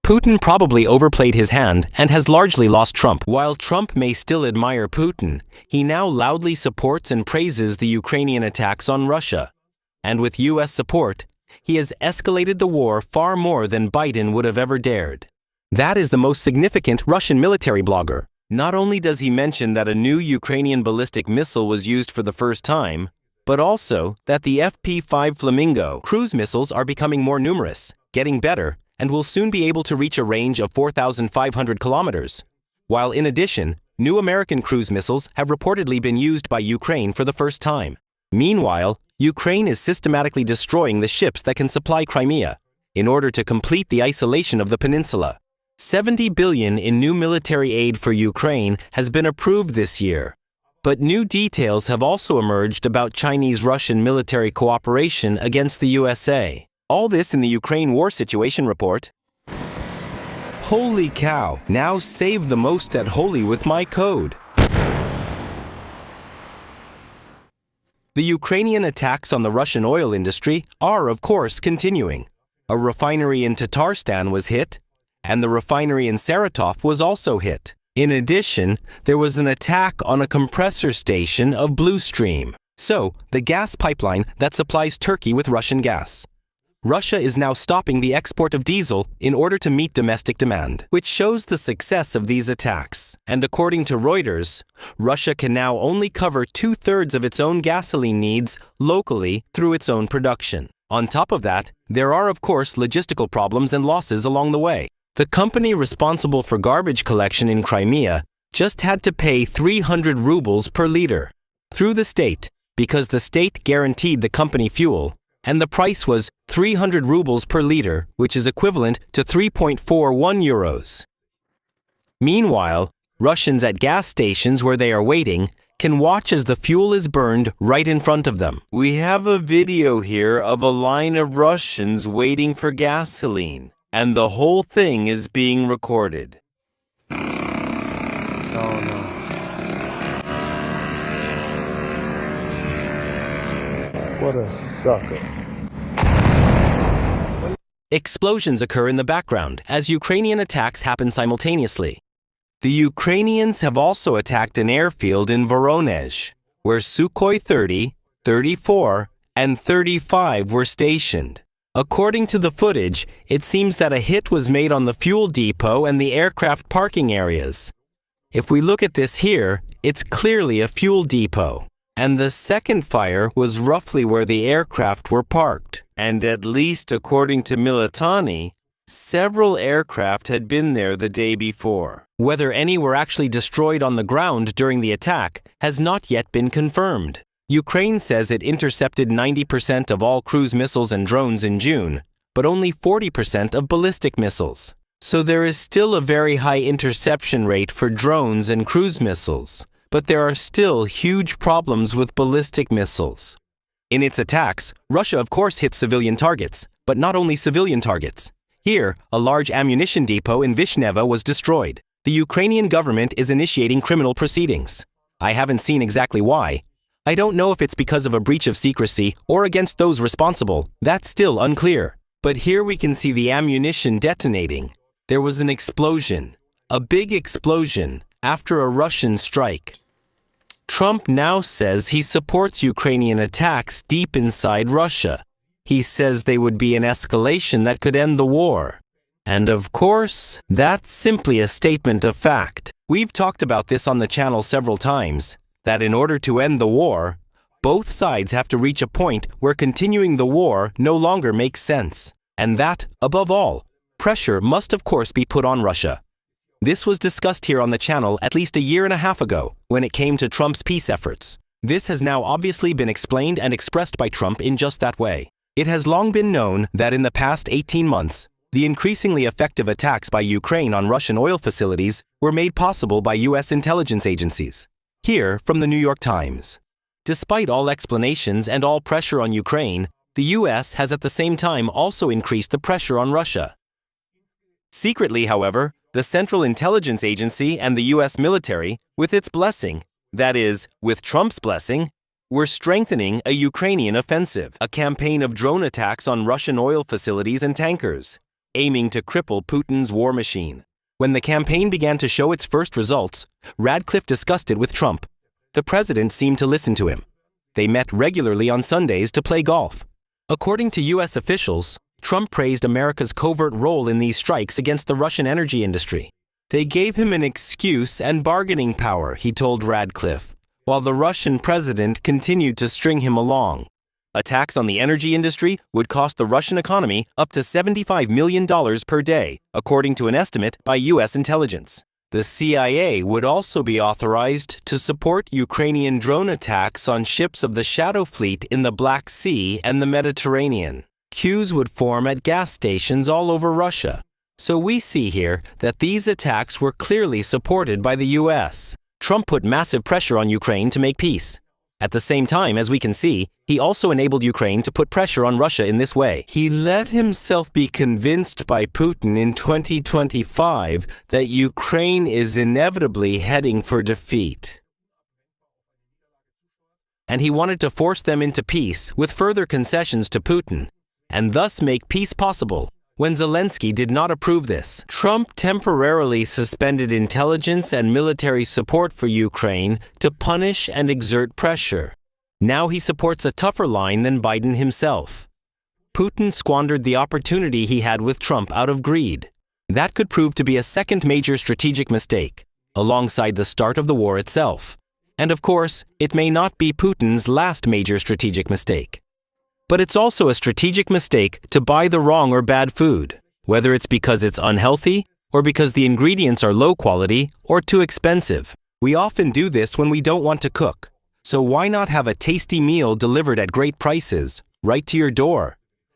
Putin probably overplayed his hand and has largely lost Trump. While Trump may still admire Putin, he now loudly supports and praises the Ukrainian attacks on Russia. And with US support, he has escalated the war far more than Biden would have ever dared. That is the most significant Russian military blogger. Not only does he mention that a new Ukrainian ballistic missile was used for the first time, but also that the FP-5 Flamingo cruise missiles are becoming more numerous, getting better, and will soon be able to reach a range of 4,500 kilometers. While in addition, new American cruise missiles have reportedly been used by Ukraine for the first time. Meanwhile, Ukraine is systematically destroying the ships that can supply Crimea in order to complete the isolation of the peninsula. $70 billion in new military aid for Ukraine has been approved this year. But new details have also emerged about Chinese-Russian military cooperation against the USA. All this in the Ukraine war situation report. Holy cow, now save the most at Holy with my code. The Ukrainian attacks on the Russian oil industry are, of course, continuing. A refinery in Tatarstan was hit, and the refinery in Saratov was also hit. In addition, there was an attack on a compressor station of Livestream, so the gas pipeline that supplies Turkey with Russian gas. Russia is now stopping the export of diesel in order to meet domestic demand, which shows the success of these attacks. And according to Reuters, Russia can now only cover 2/3 of its own gasoline needs locally through its own production. On top of that, there are of course logistical problems and losses along the way. The company responsible for garbage collection in Crimea just had to pay 300 rubles per liter through the state because the state guaranteed the company fuel, and the price was 300 rubles per liter, which is equivalent to 3.41 euros. Meanwhile, Russians at gas stations where they are waiting can watch as the fuel is burned right in front of them. We have a video here of a line of Russians waiting for gasoline, and the whole thing is being recorded. Oh no. What a sucker. Explosions occur in the background as Ukrainian attacks happen simultaneously. The Ukrainians have also attacked an airfield in Voronezh, where Sukhoi 30, 34, and 35 were stationed. According to the footage, it seems that a hit was made on the fuel depot and the aircraft parking areas. If we look at this here, it's clearly a fuel depot. And the second fire was roughly where the aircraft were parked. And at least according to Militani, several aircraft had been there the day before. Whether any were actually destroyed on the ground during the attack has not yet been confirmed. Ukraine says it intercepted 90% of all cruise missiles and drones in June, but only 40% of ballistic missiles. So there is still a very high interception rate for drones and cruise missiles. But there are still huge problems with ballistic missiles. In its attacks, Russia of course hits civilian targets, but not only civilian targets. Here, a large ammunition depot in Vishneva was destroyed. The Ukrainian government is initiating criminal proceedings. I haven't seen exactly why. I don't know if it's because of a breach of secrecy or against those responsible. That's still unclear. But here we can see the ammunition detonating. There was an explosion, a big explosion, after a Russian strike. Trump now says he supports Ukrainian attacks deep inside Russia. He says they would be an escalation that could end the war. And of course, that's simply a statement of fact. We've talked about this on the channel several times, that in order to end the war, both sides have to reach a point where continuing the war no longer makes sense. And that, above all, pressure must of course be put on Russia. This was discussed here on the channel at least a year and a half ago when it came to Trump's peace efforts. This has now obviously been explained and expressed by Trump in just that way. It has long been known that in the past 18 months, the increasingly effective attacks by Ukraine on Russian oil facilities were made possible by US intelligence agencies. Here from the New York Times. Despite all explanations and all pressure on Ukraine, the US has at the same time also increased the pressure on Russia. Secretly, however, the Central Intelligence Agency and the US military, with its blessing, that is, with Trump's blessing, were strengthening a Ukrainian offensive, a campaign of drone attacks on Russian oil facilities and tankers. aiming to cripple Putin's war machine. When the campaign began to show its first results, Radcliffe discussed it with Trump. The president seemed to listen to him. They met regularly on Sundays to play golf. According to U.S. officials, Trump praised America's covert role in these strikes against the Russian energy industry. They gave him an excuse and bargaining power, he told Radcliffe, while the Russian president continued to string him along. Attacks on the energy industry would cost the Russian economy up to $75 million per day, according to an estimate by U.S. intelligence. The CIA would also be authorized to support Ukrainian drone attacks on ships of the Shadow Fleet in the Black Sea and the Mediterranean. Queues would form at gas stations all over Russia. So we see here that these attacks were clearly supported by the U.S. Trump put massive pressure on Ukraine to make peace. At the same time, as we can see, he also enabled Ukraine to put pressure on Russia in this way. He let himself be convinced by Putin in 2025 that Ukraine is inevitably heading for defeat. And he wanted to force them into peace with further concessions to Putin, and thus make peace possible. When Zelensky did not approve this, Trump temporarily suspended intelligence and military support for Ukraine to punish and exert pressure. Now he supports a tougher line than Biden himself. Putin squandered the opportunity he had with Trump out of greed. That could prove to be a second major strategic mistake, alongside the start of the war itself. And of course, it may not be Putin's last major strategic mistake. But it's also a strategic mistake to buy the wrong or bad food, whether it's because it's unhealthy or because the ingredients are low quality or too expensive. We often do this when we don't want to cook. So why not have a tasty meal delivered at great prices, right to your door?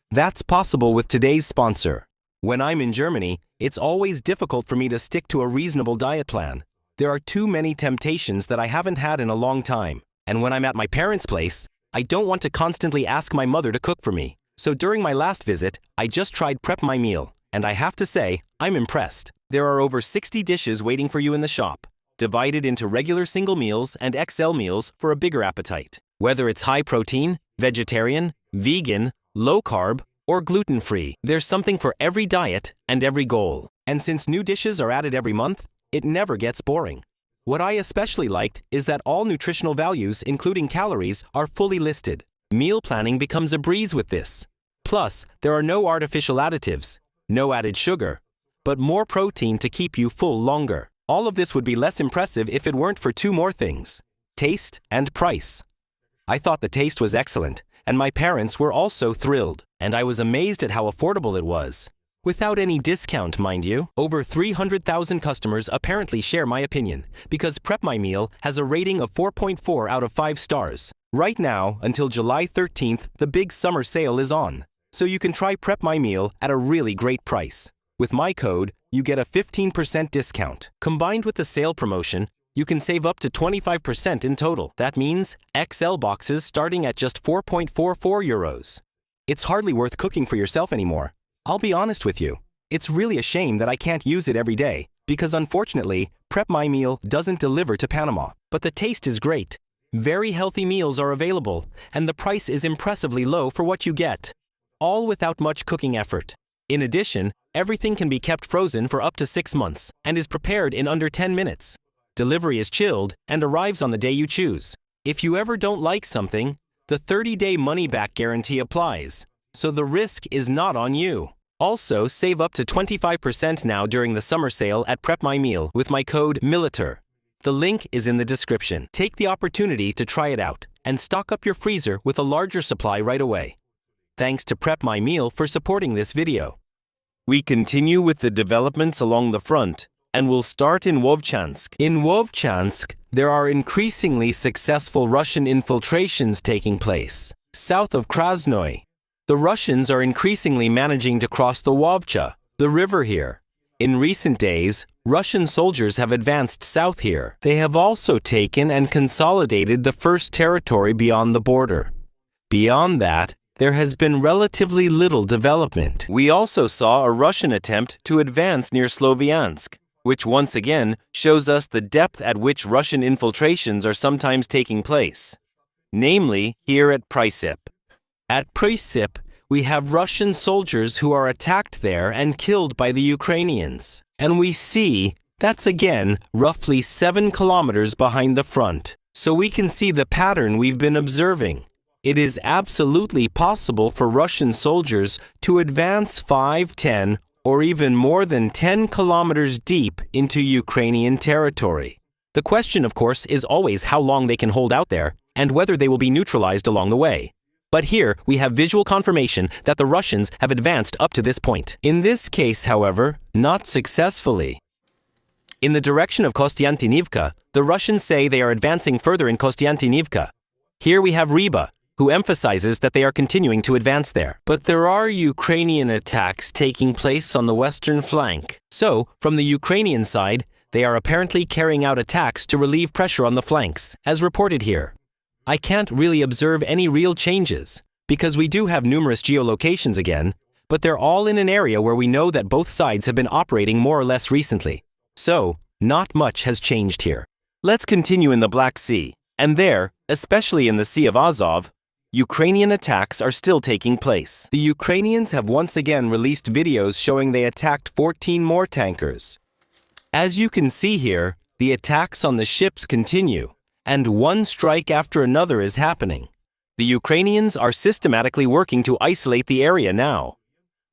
That's possible with today's sponsor. When I'm in Germany, it's always difficult for me to stick to a reasonable diet plan. There are too many temptations that I haven't had in a long time. And when I'm at my parents' place, I don't want to constantly ask my mother to cook for me. So during my last visit, I just tried Prep My Meal, and I have to say, I'm impressed. There are over 60 dishes waiting for you in the shop, divided into regular single meals and XL meals for a bigger appetite. Whether it's high protein, vegetarian, vegan, low carb, or gluten-free, there's something for every diet and every goal. And since new dishes are added every month, it never gets boring. What I especially liked is that all nutritional values, including calories, are fully listed. Meal planning becomes a breeze with this. Plus, there are no artificial additives, no added sugar, but more protein to keep you full longer. All of this would be less impressive if it weren't for two more things: taste and price. I thought the taste was excellent, and my parents were also thrilled, and I was amazed at how affordable it was. Without any discount, mind you. Over 300,000 customers apparently share my opinion, because Prep My Meal has a rating of 4.4 out of 5 stars. Right now, until July 13th, the big summer sale is on. So you can try Prep My Meal at a really great price. With my code, you get a 15% discount. Combined with the sale promotion, you can save up to 25% in total. That means XL boxes starting at just 4.44 euros. It's hardly worth cooking for yourself anymore. I'll be honest with you. It's really a shame that I can't use it every day, because unfortunately, Prep My Meal doesn't deliver to Panama. But the taste is great. Very healthy meals are available, and the price is impressively low for what you get. All without much cooking effort. In addition, everything can be kept frozen for up to 6 months, and is prepared in under 10 minutes. Delivery is chilled and arrives on the day you choose. If you ever don't like something, the 30-day money-back guarantee applies, so the risk is not on you. Also, save up to 25% now during the summer sale at Prep My Meal with my code MILITAR. The link is in the description. Take the opportunity to try it out and stock up your freezer with a larger supply right away. Thanks to Prep My Meal for supporting this video. We continue with the developments along the front, and we'll start in Vovchansk. In Vovchansk, there are increasingly successful Russian infiltrations taking place, south of Krasnoy. The Russians are increasingly managing to cross the Vovcha, the river here. In recent days, Russian soldiers have advanced south here. They have also taken and consolidated the first territory beyond the border. Beyond that, there has been relatively little development. We also saw a Russian attempt to advance near Sloviansk, which once again shows us the depth at which Russian infiltrations are sometimes taking place, namely here at Prysyp. At Prysyp, we have Russian soldiers who are attacked there and killed by the Ukrainians. And we see that's again roughly 7 kilometers behind the front. So we can see the pattern we've been observing. It is absolutely possible for Russian soldiers to advance 5, 10, or even more than 10 kilometers deep into Ukrainian territory. The question, of course, is always how long they can hold out there and whether they will be neutralized along the way. But here we have visual confirmation that the Russians have advanced up to this point. In this case, however, not successfully. In the direction of Kostiantynivka, the Russians say they are advancing further in Kostiantynivka. Here we have Riba, who emphasizes that they are continuing to advance there. But there are Ukrainian attacks taking place on the western flank. So, from the Ukrainian side, they are apparently carrying out attacks to relieve pressure on the flanks, as reported here. I can't really observe any real changes, because we do have numerous geolocations again, but they're all in an area where we know that both sides have been operating more or less recently. So, not much has changed here. Let's continue in the Black Sea, and there, especially in the Sea of Azov, Ukrainian attacks are still taking place. The Ukrainians have once again released videos showing they attacked 14 more tankers. As you can see here, the attacks on the ships continue, and one strike after another is happening. The Ukrainians are systematically working to isolate the area now,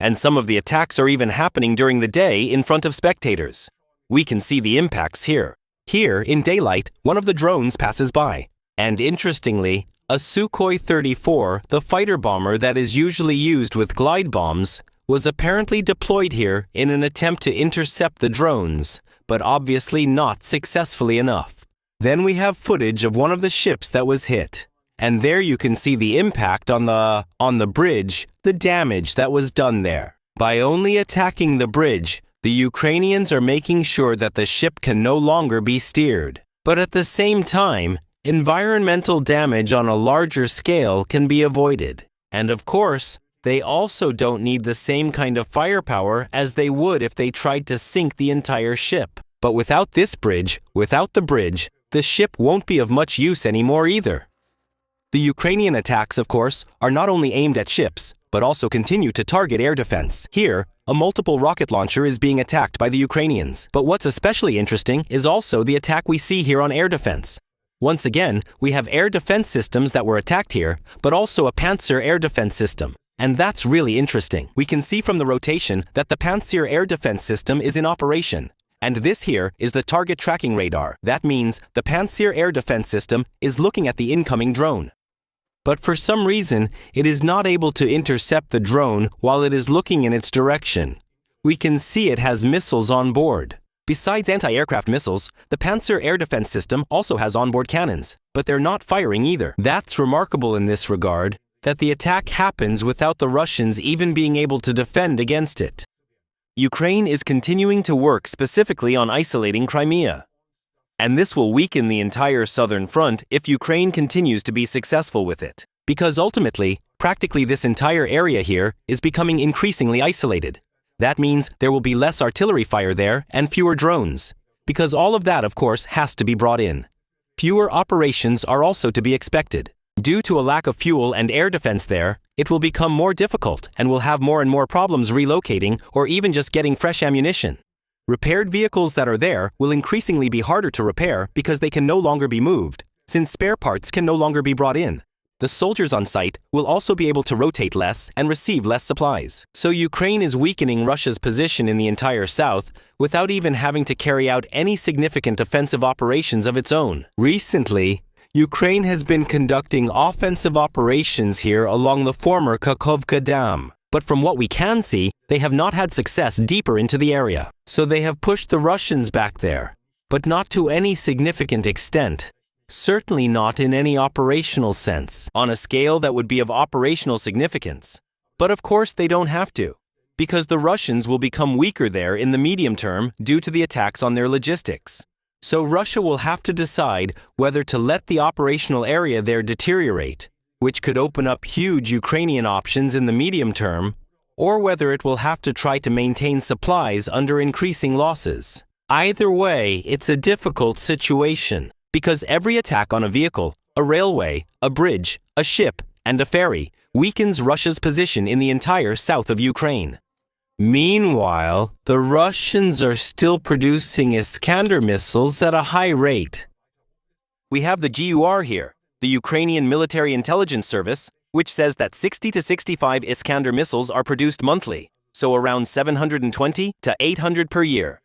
and some of the attacks are even happening during the day in front of spectators. We can see the impacts here. Here, in daylight, one of the drones passes by, and interestingly, a Sukhoi 34, the fighter bomber that is usually used with glide bombs, was apparently deployed here in an attempt to intercept the drones, but obviously not successfully enough. Then we have footage of one of the ships that was hit, and there you can see the impact on the bridge, the damage that was done there. By only attacking the bridge, the Ukrainians are making sure that the ship can no longer be steered. But at the same time, environmental damage on a larger scale can be avoided. And of course, they also don't need the same kind of firepower as they would if they tried to sink the entire ship. But without this bridge, without the bridge, the ship won't be of much use anymore either. The Ukrainian attacks, of course, are not only aimed at ships, but also continue to target air defense. Here, a multiple rocket launcher is being attacked by the Ukrainians. But what's especially interesting is also the attack we see here on air defense. Once again, we have air defense systems that were attacked here, but also a Panzer air defense system. And that's really interesting. We can see from the rotation that the Panzer air defense system is in operation. And this here is the target tracking radar. That means the Panzer air defense system is looking at the incoming drone. But for some reason, it is not able to intercept the drone while it is looking in its direction. We can see it has missiles on board. Besides anti-aircraft missiles, the Panzer air defense system also has onboard cannons, but they're not firing either. That's remarkable in this regard, that the attack happens without the Russians even being able to defend against it. Ukraine is continuing to work specifically on isolating Crimea. And this will weaken the entire southern front if Ukraine continues to be successful with it. Because ultimately, practically this entire area here is becoming increasingly isolated. That means there will be less artillery fire there and fewer drones, because all of that, of course, has to be brought in. Fewer operations are also to be expected. Due to a lack of fuel and air defense there, it will become more difficult and will have more and more problems relocating or even just getting fresh ammunition. Repaired vehicles that are there will increasingly be harder to repair because they can no longer be moved, since spare parts can no longer be brought in. The soldiers on site will also be able to rotate less and receive less supplies. So Ukraine is weakening Russia's position in the entire south without even having to carry out any significant offensive operations of its own. Recently, Ukraine has been conducting offensive operations here along the former Kakhovka Dam. But from what we can see, they have not had success deeper into the area. So they have pushed the Russians back there, but not to any significant extent. Certainly not in any operational sense, on a scale that would be of operational significance. But of course they don't have to, because the Russians will become weaker there in the medium term due to the attacks on their logistics. So Russia will have to decide whether to let the operational area there deteriorate, which could open up huge Ukrainian options in the medium term, or whether it will have to try to maintain supplies under increasing losses. Either way, it's a difficult situation, because every attack on a vehicle, a railway, a bridge, a ship, and a ferry weakens Russia's position in the entire south of Ukraine. Meanwhile, the Russians are still producing Iskander missiles at a high rate. We have the GUR here, the Ukrainian Military Intelligence Service, which says that 60 to 65 Iskander missiles are produced monthly, so around 720 to 800 per year.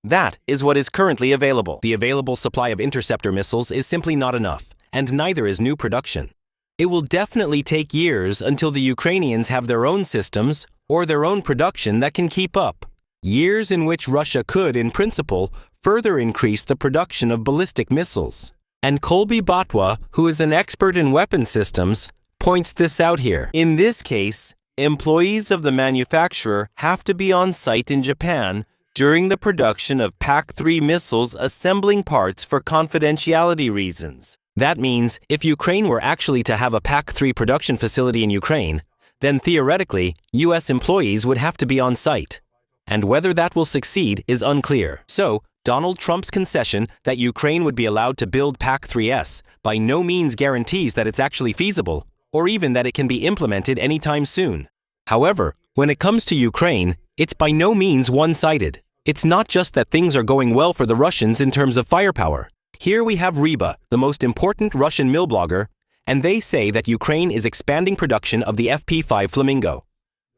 That is what is currently available. The available supply of interceptor missiles is simply not enough, and neither is new production. It will definitely take years until the Ukrainians have their own systems or their own production that can keep up. Years in which Russia could, in principle, further increase the production of ballistic missiles. And Kolby Batwa, who is an expert in weapon systems, points this out here. In this case, employees of the manufacturer have to be on site in Japan during the production of PAC-3 missiles, assembling parts for confidentiality reasons. That means if Ukraine were actually to have a PAC-3 production facility in Ukraine, then theoretically, US employees would have to be on site. And whether that will succeed is unclear. So, Donald Trump's concession that Ukraine would be allowed to build PAC-3S by no means guarantees that it's actually feasible, or even that it can be implemented anytime soon. However, when it comes to Ukraine, it's by no means one-sided. It's not just that things are going well for the Russians in terms of firepower. Here we have Ryba, the most important Russian mill blogger, and they say that Ukraine is expanding production of the FP5 Flamingo.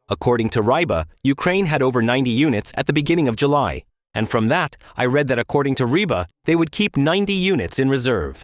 According to Ryba, Ukraine had over 90 units at the beginning of July, and from that, I read that according to Ryba, they would keep 90 units in reserve.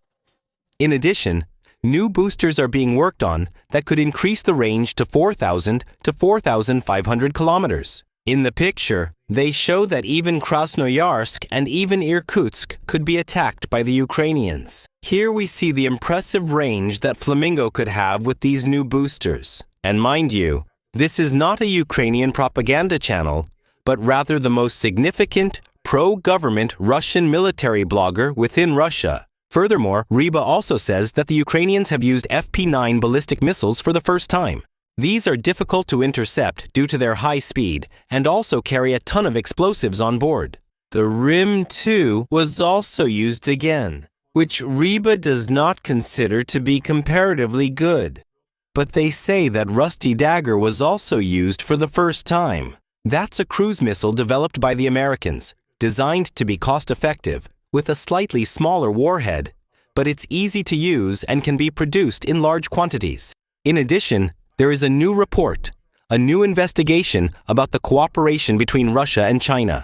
In addition, new boosters are being worked on that could increase the range to 4,000 to 4,500 kilometers. In the picture, they show that even Krasnoyarsk and even Irkutsk could be attacked by the Ukrainians. Here we see the impressive range that Flamingo could have with these new boosters. And mind you, this is not a Ukrainian propaganda channel, but rather the most significant pro-government Russian military blogger within Russia. Furthermore, Ryba also says that the Ukrainians have used FP9 ballistic missiles for the first time. These are difficult to intercept due to their high speed and also carry a ton of explosives on board. The Rim-2 was also used again, which Ryba does not consider to be comparatively good. But they say that Rusty Dagger was also used for the first time. That's a cruise missile developed by the Americans, designed to be cost-effective, with a slightly smaller warhead, but it's easy to use and can be produced in large quantities. In addition, there is a new report, a new investigation about the cooperation between Russia and China.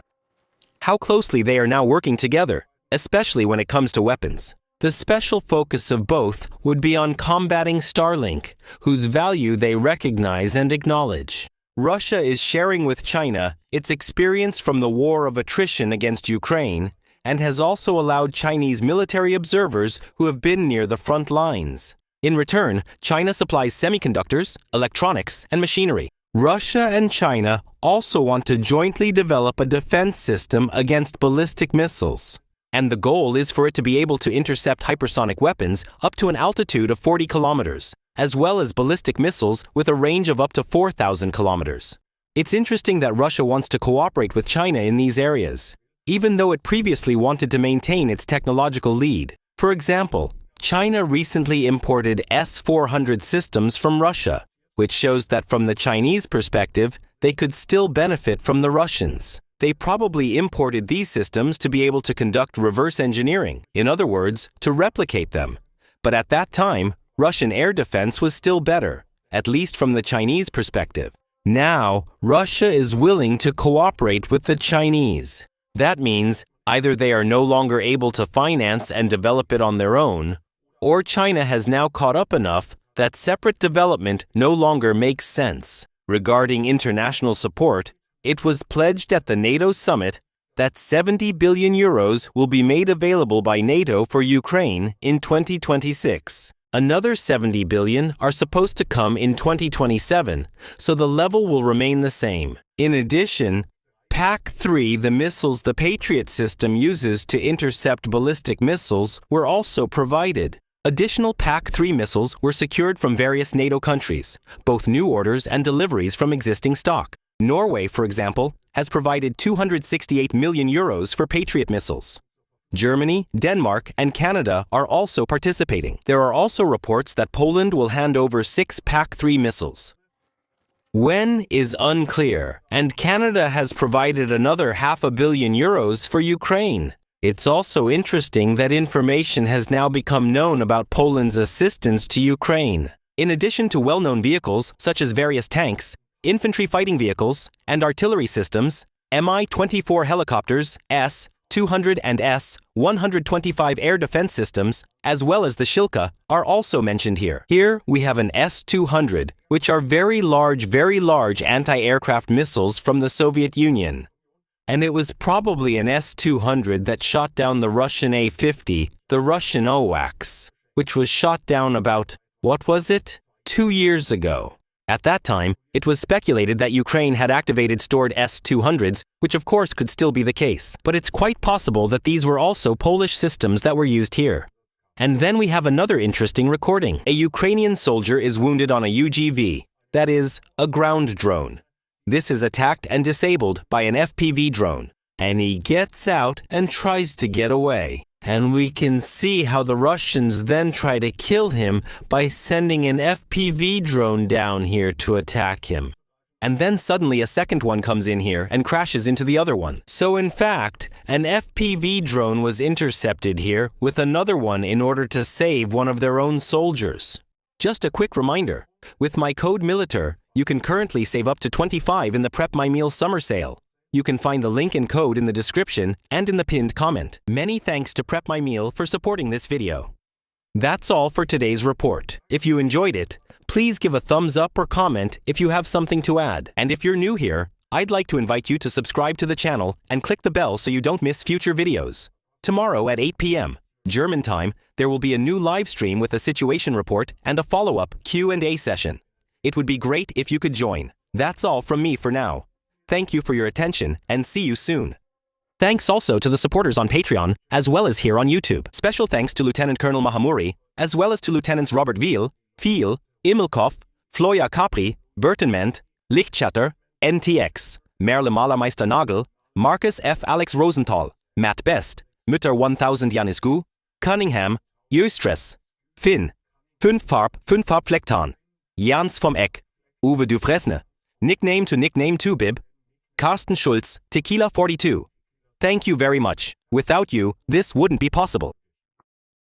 How closely they are now working together, especially when it comes to weapons. The special focus of both would be on combating Starlink, whose value they recognize and acknowledge. Russia is sharing with China its experience from the war of attrition against Ukraine and has also allowed Chinese military observers who have been near the front lines. In return, China supplies semiconductors, electronics, and machinery. Russia and China also want to jointly develop a defense system against ballistic missiles. And the goal is for it to be able to intercept hypersonic weapons up to an altitude of 40 kilometers, as well as ballistic missiles with a range of up to 4,000 kilometers. It's interesting that Russia wants to cooperate with China in these areas, even though it previously wanted to maintain its technological lead. For example, China recently imported S-400 systems from Russia, which shows that from the Chinese perspective, they could still benefit from the Russians. They probably imported these systems to be able to conduct reverse engineering, in other words, to replicate them. But at that time, Russian air defense was still better, at least from the Chinese perspective. Now, Russia is willing to cooperate with the Chinese. That means either they are no longer able to finance and develop it on their own, or China has now caught up enough that separate development no longer makes sense. Regarding international support, it was pledged at the NATO summit that 70 billion euros will be made available by NATO for Ukraine in 2026. Another 70 billion are supposed to come in 2027, so the level will remain the same. In addition, PAC-3, the missiles the Patriot system uses to intercept ballistic missiles, were also provided. Additional PAC-3 missiles were secured from various NATO countries, both new orders and deliveries from existing stock. Norway, for example, has provided 268 million euros for Patriot missiles. Germany, Denmark, and Canada are also participating. There are also reports that Poland will hand over 6 PAC-3 missiles. When is unclear, and Canada has provided another €500 million for Ukraine. It's also interesting that information has now become known about Poland's assistance to Ukraine. In addition to well-known vehicles such as various tanks, infantry fighting vehicles, and artillery systems, Mi-24 helicopters, S-200 and S-125 air defense systems, as well as the Shilka, are also mentioned here. Here we have an S-200, which are very large anti-aircraft missiles from the Soviet Union. And it was probably an S-200 that shot down the Russian A-50, the Russian AWACS, which was shot down about, 2 years ago. At that time, it was speculated that Ukraine had activated stored S-200s, which of course could still be the case. But it's quite possible that these were also Polish systems that were used here. And then we have another interesting recording. A Ukrainian soldier is wounded on a UGV, that is, a ground drone. This is attacked and disabled by an FPV drone, and he gets out and tries to get away. And we can see how the Russians then try to kill him by sending an FPV drone down here to attack him. And then suddenly a second one comes in here and crashes into the other one. So in fact, an FPV drone was intercepted here with another one in order to save one of their own soldiers. Just a quick reminder, with my code MILITAR, you can currently save up to 25 in the Prep My Meal summer sale. You can find the link and code in the description and in the pinned comment. Many thanks to Prep My Meal for supporting this video. That's all for today's report. If you enjoyed it, please give a thumbs up or comment if you have something to add. And if you're new here, I'd like to invite you to subscribe to the channel and click the bell so you don't miss future videos. Tomorrow at 8 p.m. German time, there will be a new live stream with a situation report and a follow-up Q&A session. It would be great if you could join. That's all from me for now. Thank you for your attention and see you soon. Thanks also to the supporters on Patreon, as well as here on YouTube. Special thanks to Lieutenant Colonel Mahamuri, as well as to Lieutenants Robert Viel, Immelkopf, Floja Capri, Bertenment, Lichtschatter, NTX, Merle Malermeister Nagel, Marcus F. Alex Rosenthal, Matt Best, Mütter 1000 Janisgu, Cunningham, Jöstress, Finn, 5 Farb Flecktan, Jans vom Eck, Uwe Dufresne, Nickname to Nickname 2 Bib, Carsten Schulz, Tequila 42. Thank you very much. Without you, this wouldn't be possible.